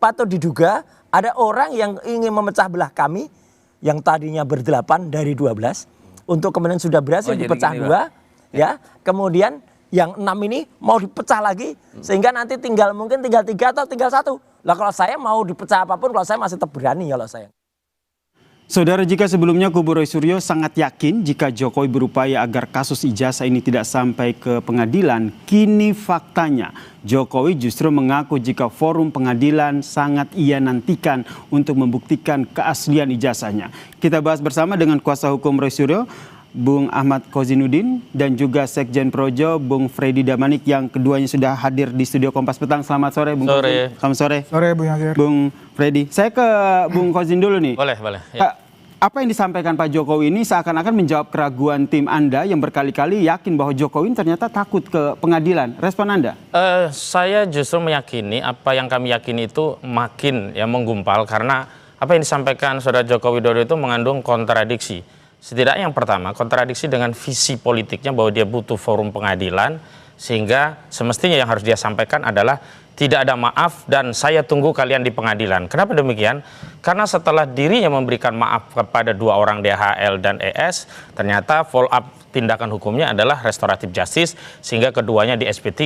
Patut diduga ada orang yang ingin memecah belah kami yang tadinya berdelapan dari 12 untuk kemudian sudah berhasil dipecah dua, ya. Kemudian yang 6 ini mau dipecah lagi sehingga nanti mungkin tinggal 3 atau tinggal 1. Lah kalau saya mau dipecah apapun, kalau saya masih tetap berani kalau saya. Saudara, jika sebelumnya kubu Roy Suryo sangat yakin jika Jokowi berupaya agar kasus ijazah ini tidak sampai ke pengadilan, kini faktanya Jokowi justru mengaku jika forum pengadilan sangat ia nantikan untuk membuktikan keaslian ijazahnya. Kita bahas bersama dengan kuasa hukum Roy Suryo, Bung Ahmad Kozinudin, dan juga Sekjen Projo, Bung Freddy Damanik, yang keduanya sudah hadir di studio Kompas Petang. Selamat sore, Bung. Sore. Selamat sore. Sore, Bung Yasir. Bung Freddy. Saya ke Bung Kozin dulu nih. Boleh. Ya. Apa yang disampaikan Pak Jokowi ini seakan-akan menjawab keraguan tim Anda yang berkali-kali yakin bahwa Jokowi ternyata takut ke pengadilan. Respon Anda? Saya justru meyakini apa yang kami yakini itu makin menggumpal, karena apa yang disampaikan Saudara Joko Widodo itu mengandung kontradiksi. Setidaknya yang pertama, kontradiksi dengan visi politiknya bahwa dia butuh forum pengadilan, sehingga semestinya yang harus dia sampaikan adalah tidak ada maaf dan saya tunggu kalian di pengadilan. Kenapa demikian? Karena setelah dirinya memberikan maaf kepada 2 orang DHL dan ES, ternyata follow up tindakan hukumnya adalah restoratif justice, sehingga keduanya di SP3.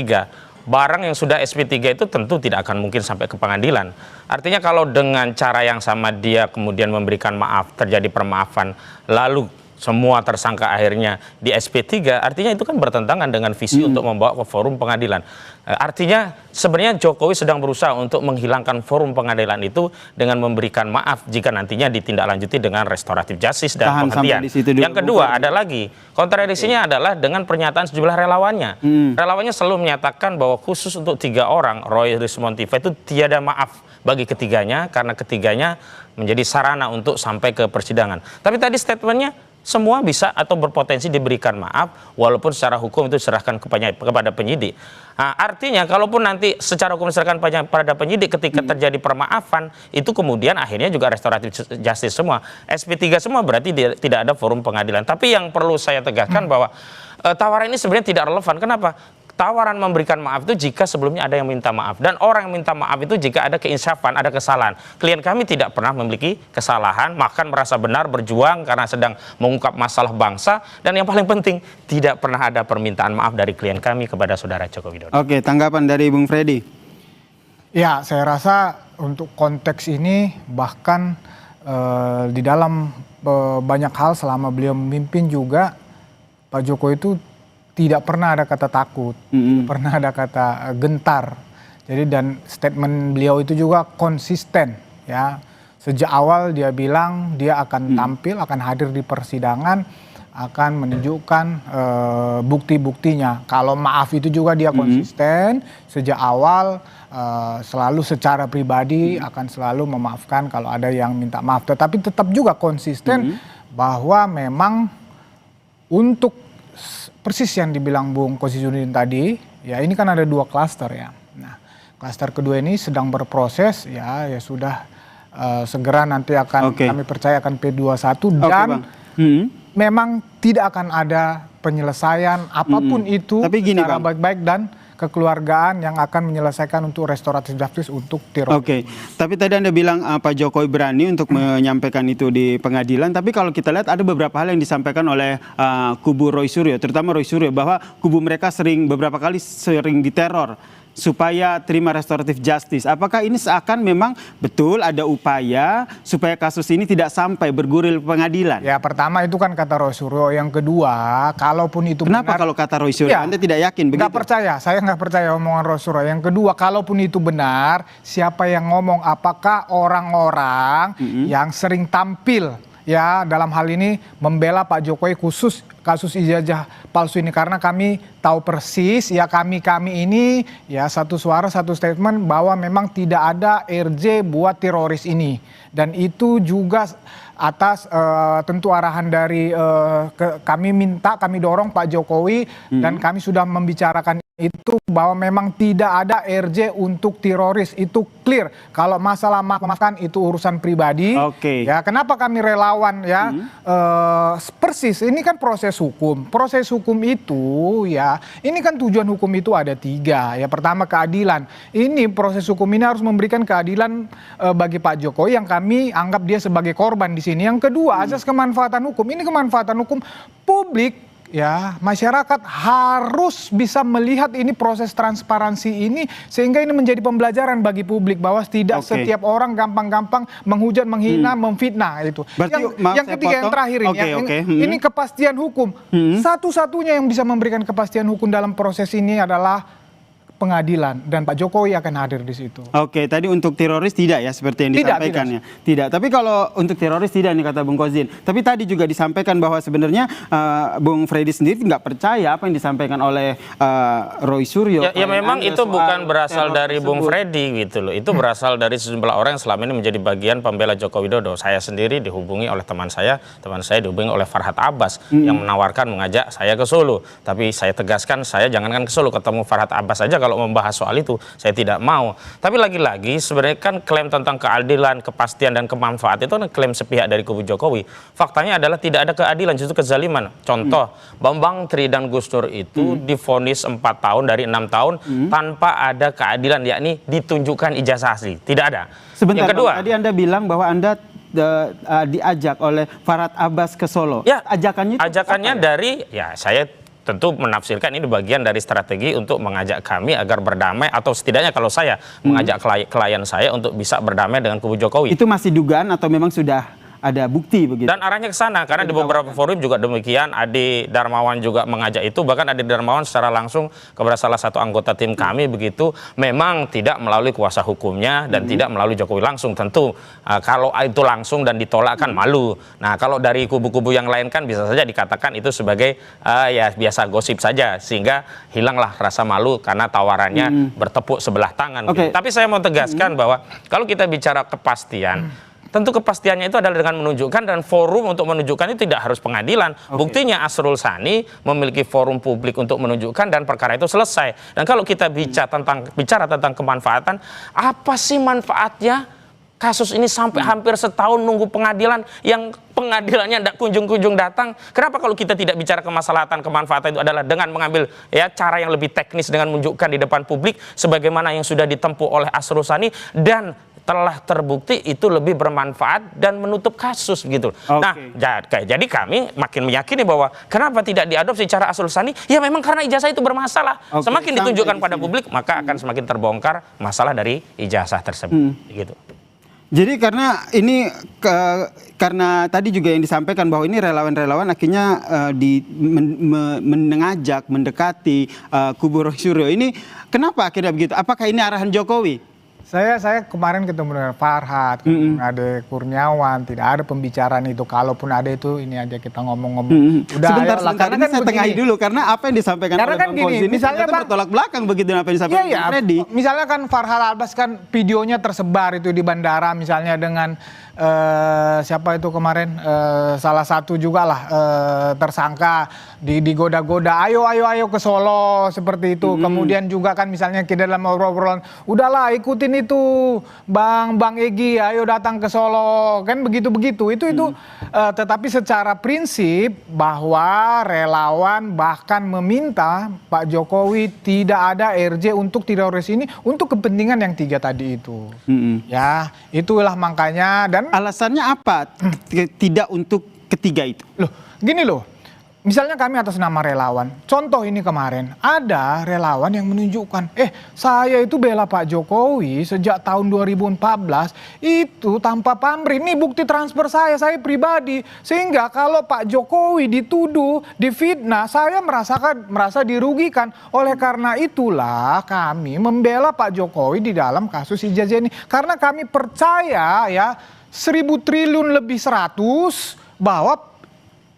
Barang yang sudah SP3 itu tentu tidak akan mungkin sampai ke pengadilan. Artinya kalau dengan cara yang sama dia kemudian memberikan maaf, terjadi permaafan, lalu semua tersangka akhirnya di SP3, artinya itu kan bertentangan dengan visi untuk membawa ke forum pengadilan. Artinya sebenarnya Jokowi sedang berusaha untuk menghilangkan forum pengadilan itu dengan memberikan maaf jika nantinya ditindaklanjuti dengan restoratif justice dan penghentian. Yang kedua ada lagi, kontradiksinya adalah dengan pernyataan sejumlah relawannya. Relawannya selalu menyatakan bahwa khusus untuk 3 orang, Roy, Rismontiva, itu tiada maaf bagi ketiganya karena ketiganya menjadi sarana untuk sampai ke persidangan. Tapi tadi statementnya semua bisa atau berpotensi diberikan maaf walaupun secara hukum itu diserahkan kepada penyidik. Nah, artinya kalaupun nanti secara hukum diserahkan pada penyidik ketika terjadi permaafan, itu kemudian akhirnya juga restoratif justice semua. SP3 semua berarti tidak ada forum pengadilan. Tapi yang perlu saya tegaskan bahwa tawaran ini sebenarnya tidak relevan. Kenapa? Tawaran memberikan maaf itu jika sebelumnya ada yang minta maaf, dan orang yang minta maaf itu jika ada keinsafan, ada kesalahan. Klien kami tidak pernah memiliki kesalahan, bahkan merasa benar berjuang karena sedang mengungkap masalah bangsa, dan yang paling penting tidak pernah ada permintaan maaf dari klien kami kepada Saudara Joko Widodo. Oke, tanggapan dari Bung Freddy. Ya, saya rasa untuk konteks ini bahkan di dalam banyak hal selama beliau memimpin juga Pak Jokowi itu tidak pernah ada kata takut, tidak pernah ada kata gentar. Jadi dan statement beliau itu juga konsisten, ya. Sejak awal dia bilang dia akan tampil, akan hadir di persidangan, akan menunjukkan bukti-buktinya. Kalau maaf itu juga dia konsisten sejak awal, selalu secara pribadi akan selalu memaafkan kalau ada yang minta maaf. Tetapi tetap juga konsisten bahwa memang untuk persis yang dibilang Bung Kozinudin tadi, ya ini kan ada 2 klaster ya. Nah, klaster kedua ini sedang berproses, ya sudah segera nanti akan kami percaya akan P21 dan memang tidak akan ada penyelesaian apapun itu secara baik-baik dan kekeluargaan yang akan menyelesaikan untuk restoratif justice untuk teroris. Oke, tapi tadi Anda bilang Pak Jokowi berani untuk menyampaikan itu di pengadilan, tapi kalau kita lihat ada beberapa hal yang disampaikan oleh kubu Roy Suryo, terutama Roy Suryo, bahwa kubu mereka beberapa kali sering diteror supaya terima restoratif justice. Apakah ini seakan memang betul ada upaya supaya kasus ini tidak sampai bergulir pengadilan? Ya, pertama itu kan kata Roy Suryo. Yang kedua, kalaupun itu Kenapa kalau kata Roy Suryo Anda tidak yakin begitu? Nggak percaya, saya nggak percaya omongan Roy Suryo. Yang kedua, kalaupun itu benar, siapa yang ngomong? Apakah orang-orang yang sering tampil ya dalam hal ini membela Pak Jokowi khusus kasus ijazah palsu ini, karena kami tahu persis ya kami ini ya satu suara satu statement bahwa memang tidak ada RJ buat teroris ini, dan itu juga atas tentu arahan dari kami dorong Pak Jokowi dan kami sudah membicarakan itu bahwa memang tidak ada RJ untuk teroris, itu clear. Kalau masalah maafkan itu urusan pribadi. Oke. Ya, kenapa kami relawan ya? Persis ini kan proses hukum. Proses hukum itu ya, ini kan tujuan hukum itu ada 3. Ya, pertama keadilan. Ini proses hukum ini harus memberikan keadilan bagi Pak Jokowi yang kami anggap dia sebagai korban di sini. Yang kedua, asas kemanfaatan hukum. Ini kemanfaatan hukum publik. Ya, masyarakat harus bisa melihat ini proses transparansi ini sehingga ini menjadi pembelajaran bagi publik bahwa tidak setiap orang gampang-gampang menghujat, menghina, memfitnah itu. Berarti, yang ketiga yang terakhir ini, ini kepastian hukum. Satu-satunya yang bisa memberikan kepastian hukum dalam proses ini adalah pengadilan dan Pak Jokowi akan hadir di situ. Oke, tadi untuk teroris tidak ya seperti yang disampaikan ya. Tidak. Tapi kalau untuk teroris tidak nih kata Bung Kozin. Tapi tadi juga disampaikan bahwa sebenarnya Bung Freddy sendiri nggak percaya apa yang disampaikan oleh Roy Suryo. Ya memang itu bukan berasal dari Bung Freddy gitu loh. Itu berasal dari sejumlah orang yang selama ini menjadi bagian pembela Joko Widodo. Saya sendiri dihubungi oleh teman saya dihubungi oleh Farhad Abbas yang menawarkan mengajak saya ke Solo. Tapi saya tegaskan saya jangankan ke Solo, ketemu Farhad Abbas saja kalau membahas soal itu saya tidak mau. Tapi lagi-lagi sebenarnya kan klaim tentang keadilan, kepastian dan kemanfaat itu kan klaim sepihak dari kubu Jokowi. Faktanya adalah tidak ada keadilan, justru kezaliman. Contoh, Bambang Tri dan Gus Dur itu divonis 4 tahun dari 6 tahun tanpa ada keadilan, yakni ditunjukkan ijazah asli. Tidak ada. Sebentar, yang kedua, tadi Anda bilang bahwa Anda diajak oleh Farhad Abbas ke Solo. Ya, ajakannya ya? Dari saya tentu menafsirkan ini bagian dari strategi untuk mengajak kami agar berdamai, atau setidaknya kalau saya mengajak klien saya untuk bisa berdamai dengan kubu Jokowi. Itu masih dugaan atau memang sudah ada bukti begitu? Dan arahnya ke sana, karena di beberapa forum juga demikian. Adi Darmawan juga mengajak itu, bahkan Adi Darmawan secara langsung kepada salah satu anggota tim kami begitu, memang tidak melalui kuasa hukumnya dan tidak melalui Jokowi langsung. Tentu kalau itu langsung dan ditolak kan malu. Nah, kalau dari kubu-kubu yang lain kan bisa saja dikatakan itu sebagai ya biasa gosip saja, sehingga hilanglah rasa malu karena tawarannya bertepuk sebelah tangan. Tapi saya mau tegaskan bahwa kalau kita bicara kepastian, tentu kepastiannya itu adalah dengan menunjukkan, dan forum untuk menunjukkan itu tidak harus pengadilan. Buktinya Asrul Sani memiliki forum publik untuk menunjukkan dan perkara itu selesai. Dan kalau kita bicara tentang kemanfaatan, apa sih manfaatnya kasus ini sampai hampir setahun nunggu pengadilan, yang pengadilannya tidak kunjung-kunjung datang? Kenapa kalau kita tidak bicara kemaslahatan, kemanfaatan itu adalah dengan mengambil cara yang lebih teknis dengan menunjukkan di depan publik sebagaimana yang sudah ditempuh oleh Asrul Sani dan telah terbukti itu lebih bermanfaat dan menutup kasus gitu. Nah, jadi kami makin meyakini bahwa kenapa tidak diadopsi cara Asrul Sani? Ya memang karena ijazah itu bermasalah. Semakin ditunjukkan pada publik, maka akan semakin terbongkar masalah dari ijazah tersebut. Gitu. Jadi karena ini karena tadi juga yang disampaikan bahwa ini relawan-relawan akhirnya mendekati kubu Roy Suryo ini, kenapa akhirnya begitu? Apakah ini arahan Jokowi? Saya kemarin ketemu dengan Farhad, ada Kurniawan, tidak ada pembicaraan itu. Kalaupun ada itu, ini aja kita ngomong-ngomong. Sebentar, karena kan saya tengahi dulu, karena apa yang disampaikan oleh Bang Kozin ini misalnya bertolak belakang begitu apa yang disampaikan Bang Freddy. Misalnya kan Farhad Abbas kan videonya tersebar itu di bandara, misalnya dengan siapa itu kemarin salah satu juga lah tersangka digoda-goda, ayo ke Solo seperti itu. Kemudian juga kan misalnya kita dalam obrolan, udahlah ikutin itu Bang Egy, ayo datang ke Solo, kan begitu itu. Tetapi secara prinsip bahwa relawan bahkan meminta Pak Jokowi tidak ada RJ untuk teroris ini untuk kepentingan yang 3 tadi itu. Ya, itulah makanya. Dan alasannya apa tidak untuk ketiga itu? Gini loh. Misalnya kami atas nama relawan, contoh ini kemarin, ada relawan yang menunjukkan, saya itu bela Pak Jokowi sejak tahun 2014, itu tanpa pamrih, ini bukti transfer saya pribadi. Sehingga kalau Pak Jokowi dituduh, difitnah, saya merasa dirugikan. Oleh karena itulah kami membela Pak Jokowi di dalam kasus ijazah ini. Karena kami percaya ya, 1.000 triliun lebih 100 bahwa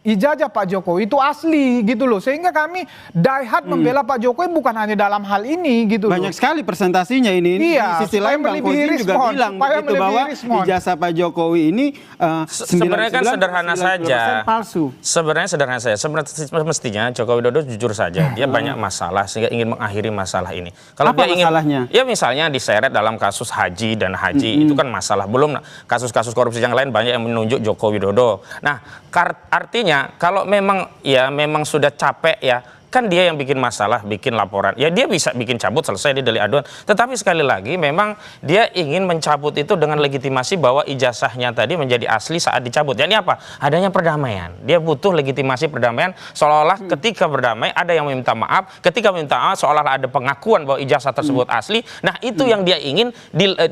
ijazah Pak Jokowi itu asli gitu loh. Sehingga kami die hard membela Pak Jokowi bukan hanya dalam hal ini gitu Banyak loh. sekali presentasinya ini. Iya, Di sisi lain Bang Fauzi juga bilang begitu bahwa ijazah Pak Jokowi ini Sebenarnya kan sederhana saja. palsu. Sebenarnya sederhana saja. Semestinya Joko Widodo jujur saja, dia banyak masalah sehingga ingin mengakhiri masalah ini. Kalau Apa dia ingin, masalahnya? ya misalnya diseret dalam kasus haji dan haji itu kan masalah. Belum kasus-kasus korupsi yang lain banyak yang menunjuk Joko Widodo. Nah, artinya kalau memang sudah capek ya. Kan dia yang bikin masalah, bikin laporan. Ya dia bisa bikin cabut, selesai, dia delik aduan. Tetapi sekali lagi memang dia ingin mencabut itu dengan legitimasi bahwa ijazahnya tadi menjadi asli saat dicabut. Jadi apa? Adanya perdamaian. Dia butuh legitimasi perdamaian seolah-olah ketika berdamai ada yang meminta maaf. Ketika meminta maaf seolah-olah ada pengakuan bahwa ijazah tersebut asli. Nah itu yang dia ingin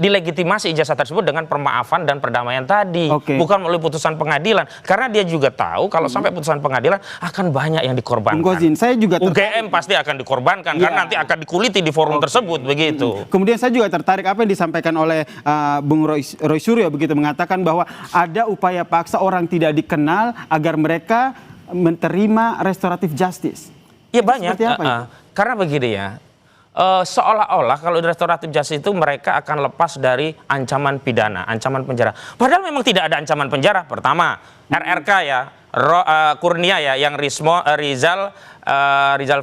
dilegitimasi ijazah tersebut dengan permaafan dan perdamaian tadi. Bukan melalui putusan pengadilan. Karena dia juga tahu kalau sampai putusan pengadilan akan banyak yang dikorbankan. Saya juga UGM pasti akan dikorbankan karena nanti akan dikuliti di forum tersebut begitu. Kemudian saya juga tertarik apa yang disampaikan oleh Bung Roy Suryo begitu, mengatakan bahwa ada upaya paksa orang tidak dikenal agar mereka menerima restoratif justice. Iya banyak. Seperti apa karena begini ya. Seolah-olah kalau di restoratif justice itu mereka akan lepas dari ancaman pidana, ancaman penjara. Padahal memang tidak ada ancaman penjara. Pertama, RRK ya, Kurnia ya, yang Rizal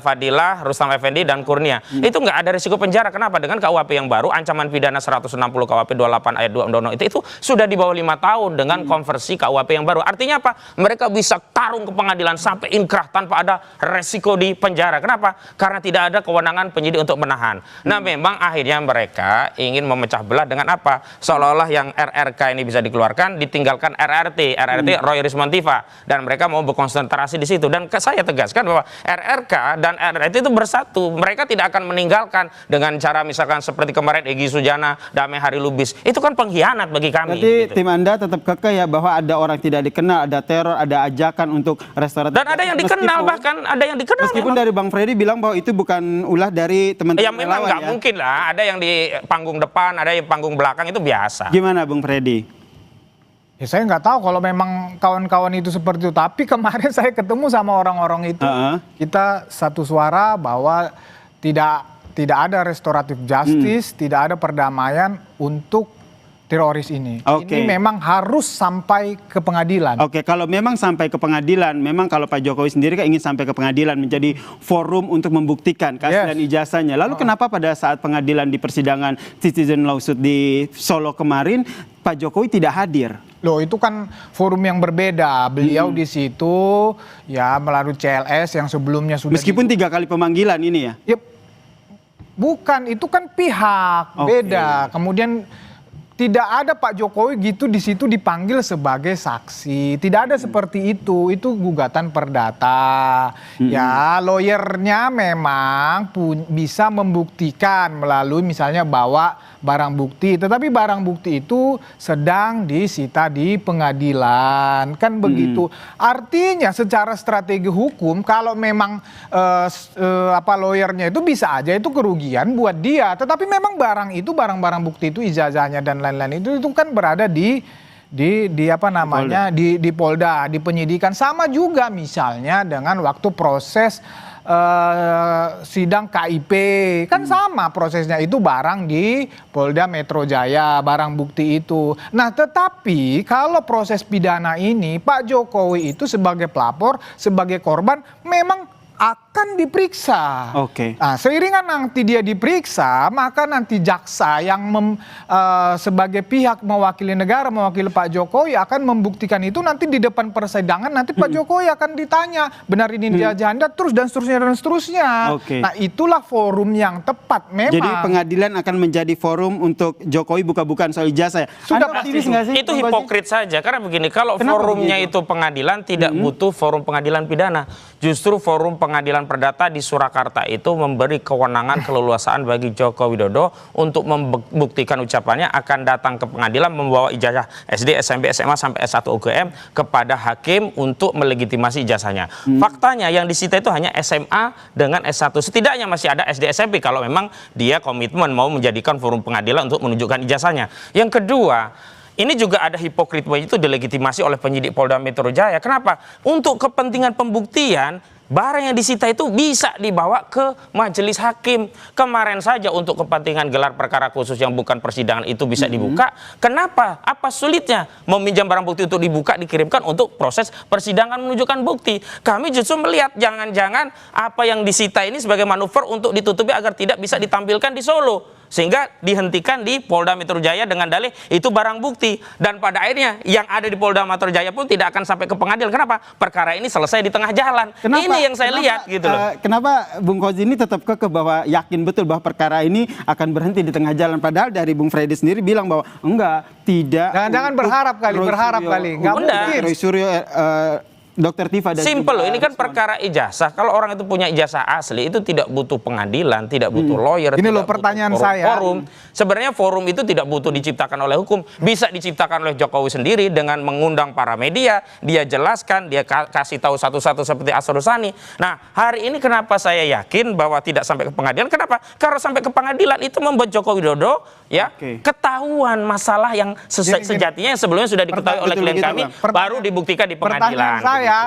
Fadilah, Rustam Effendi dan Kurnia. Itu nggak ada risiko penjara. Kenapa? Dengan KUHP yang baru, ancaman pidana 160 KUHP 28 ayat 2 Undang-Undang itu sudah di bawah 5 tahun dengan konversi KUHP yang baru. Artinya apa? Mereka bisa tarung ke pengadilan sampai inkrah tanpa ada resiko di penjara. Kenapa? Karena tidak ada kewenangan penyidik untuk menahan. Nah, memang akhirnya mereka ingin memecah belah dengan apa? Seolah-olah yang RRK ini bisa dikeluarkan, ditinggalkan RRT Roy Rismontiva, dan mereka mau berkonsentrasi di situ. Dan saya tegaskan bahwa RRK dan RRT itu bersatu. Mereka tidak akan meninggalkan dengan cara misalkan seperti kemarin Egy Sujana, Damai Hari Lubis. Itu kan pengkhianat bagi kami. Jadi gitu. tim Anda tetap kekeh ya bahwa ada orang tidak dikenal, ada teror, ada ajakan untuk restoratif. Dan ada yang dikenal, bahkan ada yang dikenal. Meskipun dari Bang Freddy bilang bahwa itu bukan ulah dari teman-teman ya memang nggak mungkin lah. Ada yang di panggung depan, ada yang panggung belakang, itu biasa. Gimana Bang Freddy? Ya saya nggak tahu kalau memang kawan-kawan itu seperti itu. Tapi kemarin saya ketemu sama orang-orang itu, kita satu suara bahwa tidak ada restoratif justice, tidak ada perdamaian untuk teroris ini. Ini memang harus sampai ke pengadilan. Kalau memang sampai ke pengadilan, memang kalau Pak Jokowi sendiri kan ingin sampai ke pengadilan menjadi forum untuk membuktikan keaslian ijazahnya. Lalu kenapa pada saat pengadilan di persidangan citizen lawsuit di Solo kemarin Pak Jokowi tidak hadir? Loh, itu kan forum yang berbeda. Beliau di situ ya melalui CLS yang sebelumnya sudah meskipun 3 kali pemanggilan ini ya? Ya bukan, itu kan pihak beda. Kemudian tidak ada Pak Jokowi gitu di situ dipanggil sebagai saksi. Tidak ada seperti itu. Itu gugatan perdata. Ya, lawyernya memang bisa membuktikan melalui misalnya bawa barang bukti, tetapi barang bukti itu sedang disita di pengadilan, kan begitu. Artinya secara strategi hukum kalau memang lawyernya itu bisa aja itu kerugian buat dia, tetapi memang barang bukti itu ijazahnya dan lain-lain itu kan berada di Polda, di penyidikan. Sama juga misalnya dengan waktu proses sidang KIP, kan sama prosesnya, itu barang di Polda Metro Jaya, barang bukti itu. Nah, tetapi kalau proses pidana ini Pak Jokowi itu sebagai pelapor, sebagai korban memang akan diperiksa. Nah, seiringan nanti dia diperiksa, maka nanti jaksa yang sebagai pihak mewakili negara, mewakili Pak Jokowi akan membuktikan itu nanti di depan persidangan. Nanti Pak Jokowi akan ditanya, benar ini dia janda, terus dan seterusnya. Nah, itulah forum yang tepat memang. Jadi pengadilan akan menjadi forum untuk Jokowi buka-bukaan soal ijazah. Sudah pasti nggak sih? Itu hipokrit saja. Karena begini, kalau forumnya itu pengadilan, tidak butuh forum pengadilan pidana. Justru forum pengadilan perdata di Surakarta itu memberi kewenangan keleluasaan bagi Joko Widodo untuk membuktikan ucapannya akan datang ke pengadilan membawa ijazah SD, SMP, SMA sampai S1 UGM kepada hakim untuk melegitimasi ijazahnya. Faktanya yang disita itu hanya SMA dengan S1. Setidaknya masih ada SD, SMP kalau memang dia komitmen mau menjadikan forum pengadilan untuk menunjukkan ijazahnya. Yang kedua, ini juga ada hipokrit bahwa itu delegitimasi oleh penyidik Polda Metro Jaya. Kenapa? Untuk kepentingan pembuktian, barang yang disita itu bisa dibawa ke majelis hakim. Kemarin saja untuk kepentingan gelar perkara khusus yang bukan persidangan itu bisa dibuka. Kenapa? Apa sulitnya meminjam barang bukti untuk dibuka, dikirimkan untuk proses persidangan menunjukkan bukti? Kami justru melihat jangan-jangan apa yang disita ini sebagai manuver untuk ditutupi agar tidak bisa ditampilkan di Solo. Sehingga dihentikan di Polda Metro Jaya dengan dalih itu barang bukti. Dan pada akhirnya yang ada di Polda Metro Jaya pun tidak akan sampai ke pengadilan. Kenapa? Perkara ini selesai di tengah jalan. Ini yang saya lihat gitu loh. Kenapa Bung Kozi ini tetap kekeh bahwa yakin betul bahwa perkara ini akan berhenti di tengah jalan. Padahal dari Bung Freddy sendiri bilang bahwa enggak, tidak. Jangan-jangan berharap kali. Nggak mungkin. Roy Suryo, Dr. Tifa dan simple loh, ini kan perkara ijazah. Kalau orang itu punya ijazah asli itu tidak butuh pengadilan, tidak butuh lawyer. Ini loh tidak pertanyaan butuh saya. Forum. Sebenarnya forum itu tidak butuh diciptakan oleh hukum, bisa diciptakan oleh Jokowi sendiri dengan mengundang para media, dia jelaskan, dia kasih tahu satu-satu seperti Asrul-Sani. Nah, hari ini kenapa saya yakin bahwa tidak sampai ke pengadilan? Kenapa? Karena sampai ke pengadilan itu membuat Joko Widodo ya ketahuan masalah yang sejatinya yang sebelumnya sudah diketahui oleh klien kami, baru dibuktikan di pengadilan. Pertanyaan saya,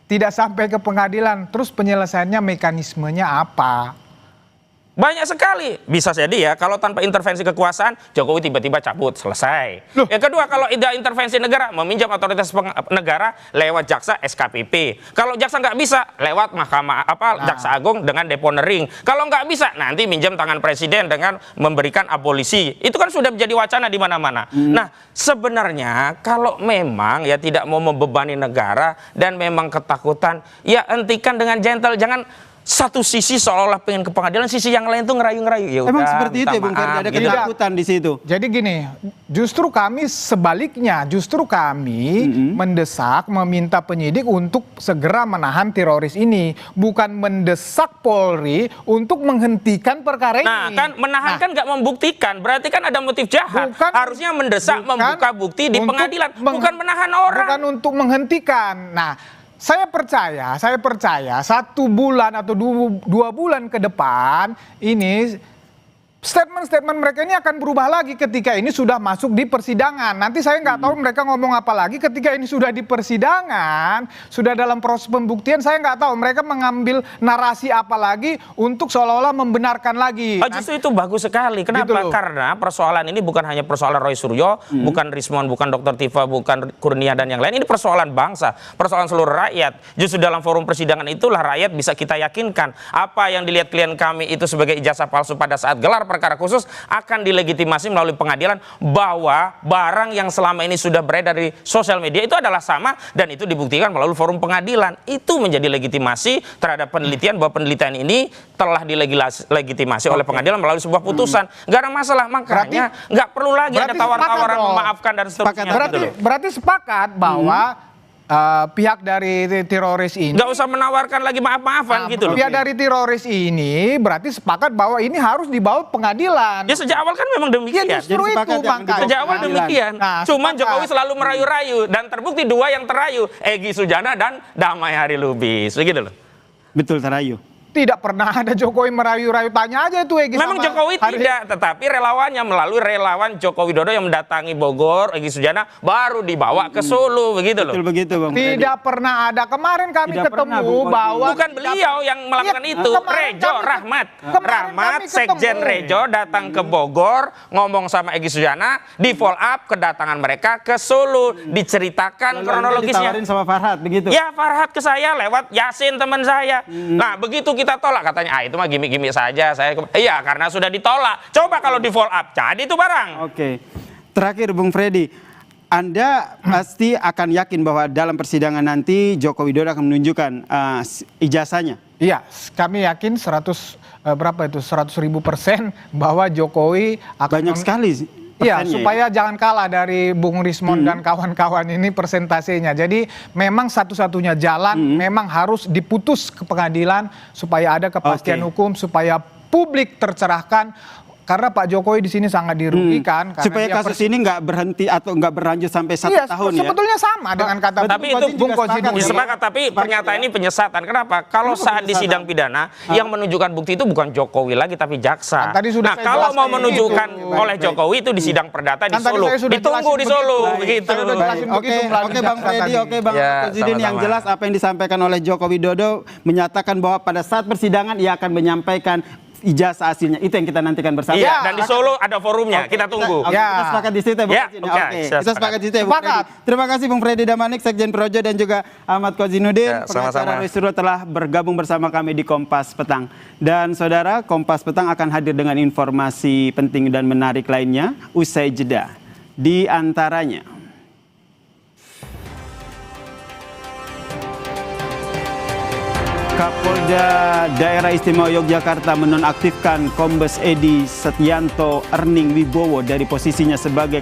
tidak sampai ke pengadilan, terus penyelesaiannya mekanismenya apa? Banyak sekali. Bisa jadi ya, kalau tanpa intervensi kekuasaan, Jokowi tiba-tiba cabut, selesai. Loh. Yang kedua, kalau tidak intervensi negara, meminjam otoritas negara lewat jaksa SKPP. Kalau jaksa nggak bisa, lewat mahkamah Jaksa Agung dengan deponering. Kalau nggak bisa, nanti minjam tangan presiden dengan memberikan abolisi. Itu kan sudah menjadi wacana di mana-mana. Nah, sebenarnya kalau memang ya tidak mau membebani negara dan memang ketakutan, ya hentikan dengan gentle, jangan satu sisi seolah-olah pengen ke pengadilan, sisi yang lain tuh ngerayu-ngerayu. Ya emang udah, seperti itu ya Bung Ferdi, ada ketakutan di situ. Jadi gini, justru kami sebaliknya, justru kami mendesak, meminta penyidik untuk segera menahan teroris ini, bukan mendesak Polri untuk menghentikan perkara ini. Nah, kan menahan kan nggak membuktikan, berarti kan ada motif jahat. Harusnya mendesak membuka bukti di pengadilan, bukan menahan orang. Bukan untuk menghentikan. Nah, saya percaya 1 bulan atau 2 bulan ke depan ini statement-statement mereka ini akan berubah lagi ketika ini sudah masuk di persidangan. Nanti saya nggak tahu mereka ngomong apa lagi ketika ini sudah di persidangan, sudah dalam proses pembuktian, saya nggak tahu mereka mengambil narasi apa lagi untuk seolah-olah membenarkan lagi. Justru itu bagus sekali. Kenapa? Gitu. Karena persoalan ini bukan hanya persoalan Roy Suryo, bukan Rismon, bukan Dr. Tifa, bukan Kurnia dan yang lain. Ini persoalan bangsa, persoalan seluruh rakyat. Justru dalam forum persidangan itulah rakyat bisa kita yakinkan apa yang dilihat klien kami itu sebagai ijazah palsu pada saat gelar perkara khusus akan dilegitimasi melalui pengadilan, bahwa barang yang selama ini sudah beredar dari sosial media itu adalah sama dan itu dibuktikan melalui forum pengadilan. Itu menjadi legitimasi terhadap penelitian bahwa penelitian ini telah dilegitimasi oleh pengadilan melalui sebuah putusan. Nggak ada masalah, makanya nggak perlu lagi ada tawar-tawaran memaafkan dan seterusnya. Berarti sepakat bahwa pihak dari teroris ini nggak usah menawarkan lagi maaf-maafan gitu loh. Pihak dari teroris ini berarti sepakat bahwa ini harus dibawa pengadilan. Ya sejak awal kan memang demikian. Ya justru itu makanya. Sejak awal demikian. Nah, cuman sepakat. Jokowi selalu merayu-rayu dan terbukti 2 yang terayu, Egy Sujana dan Damai Hari Lubis. Begitu loh. Betul, terayu. Tidak pernah ada Jokowi merayu-rayu, tanya aja itu Egy. Memang Jokowi tidak, tetapi relawannya melalui relawan Joko Widodo yang mendatangi Bogor, Egy Sujana, baru dibawa ke Solo, begitu loh. Betul begitu Bang Freddy. Tidak pernah ada. Kemarin kami ketemu bahwa bukan beliau yang melakukan itu, Rejo Rahmat. Rahmat Sekjen Rejo datang ke Bogor, ngomong sama Egy Sujana, di follow up kedatangan mereka ke Solo, diceritakan kronologisnya. Ditawarin sama Farhad begitu. Ya, Farhad ke saya lewat Yasin teman saya. Nah, begitu kita tolak, katanya itu mah gimmick-gimmick saja. Iya, karena sudah ditolak. Coba kalau di follow up, jadi itu barang. Oke. Terakhir Bung Freddy, Anda pasti akan yakin bahwa dalam persidangan nanti Joko Widodo akan menunjukkan ijazahnya. Iya, kami yakin 100.000% bahwa Jokowi akan Banyak sekali. Iya, supaya jangan kalah dari Bung Rismon dan kawan-kawan ini persentasenya. Jadi memang satu-satunya jalan memang harus diputus ke pengadilan supaya ada kepastian hukum, supaya publik tercerahkan. karena Pak Jokowi di sini sangat dirugikan. Karena Supaya dia kasus ini nggak berhenti atau nggak berlanjut sampai 1 Iya, tahun ya. sebetulnya sama dengan kata Tapi itu Bung Kozinudi. disepakat, tapi pernyataan ini penyesatan. Kenapa? Kalau saat di sidang pidana yang menunjukkan bukti itu bukan Jokowi lagi tapi jaksa. Kan tadi sudah Nah, saya kalau mau jelaskan menunjukkan itu. oleh Jokowi itu di sidang perdata di Kan tadi Solo. saya sudah Ditunggu jelasin di Solo begitu. begitu. Saya udah jelasin Oke, begitu melalui oke Bang jaksa Freddy, tadi. oke Bang Ya, Kozinudi, yang sama-sama. jelas apa yang disampaikan oleh Joko Widodo menyatakan bahwa pada saat persidangan ia akan menyampaikan ijazah aslinya. Itu yang kita nantikan bersama. Iya, dan di Solo ada forumnya. Kita tunggu. Oke, Ya. kita sepakat di situ ya, Bung Ya, Kozinudi. oke, Oke, saya kita sepakat di situ ya, Bung Sepakat. Freddy. Terima kasih Bung Freddy Damanik, Sekjen Projo, dan juga Ahmad Kozinudin, Ya, pengacara sama-sama. Roy Suryo telah bergabung bersama kami di Kompas Petang. Dan saudara, Kompas Petang akan hadir dengan informasi penting dan menarik lainnya usai jeda. Di antaranya, Kapolda Daerah Istimewa Yogyakarta menonaktifkan Kombes Edi Setyanto Erning Wibowo dari posisinya sebagai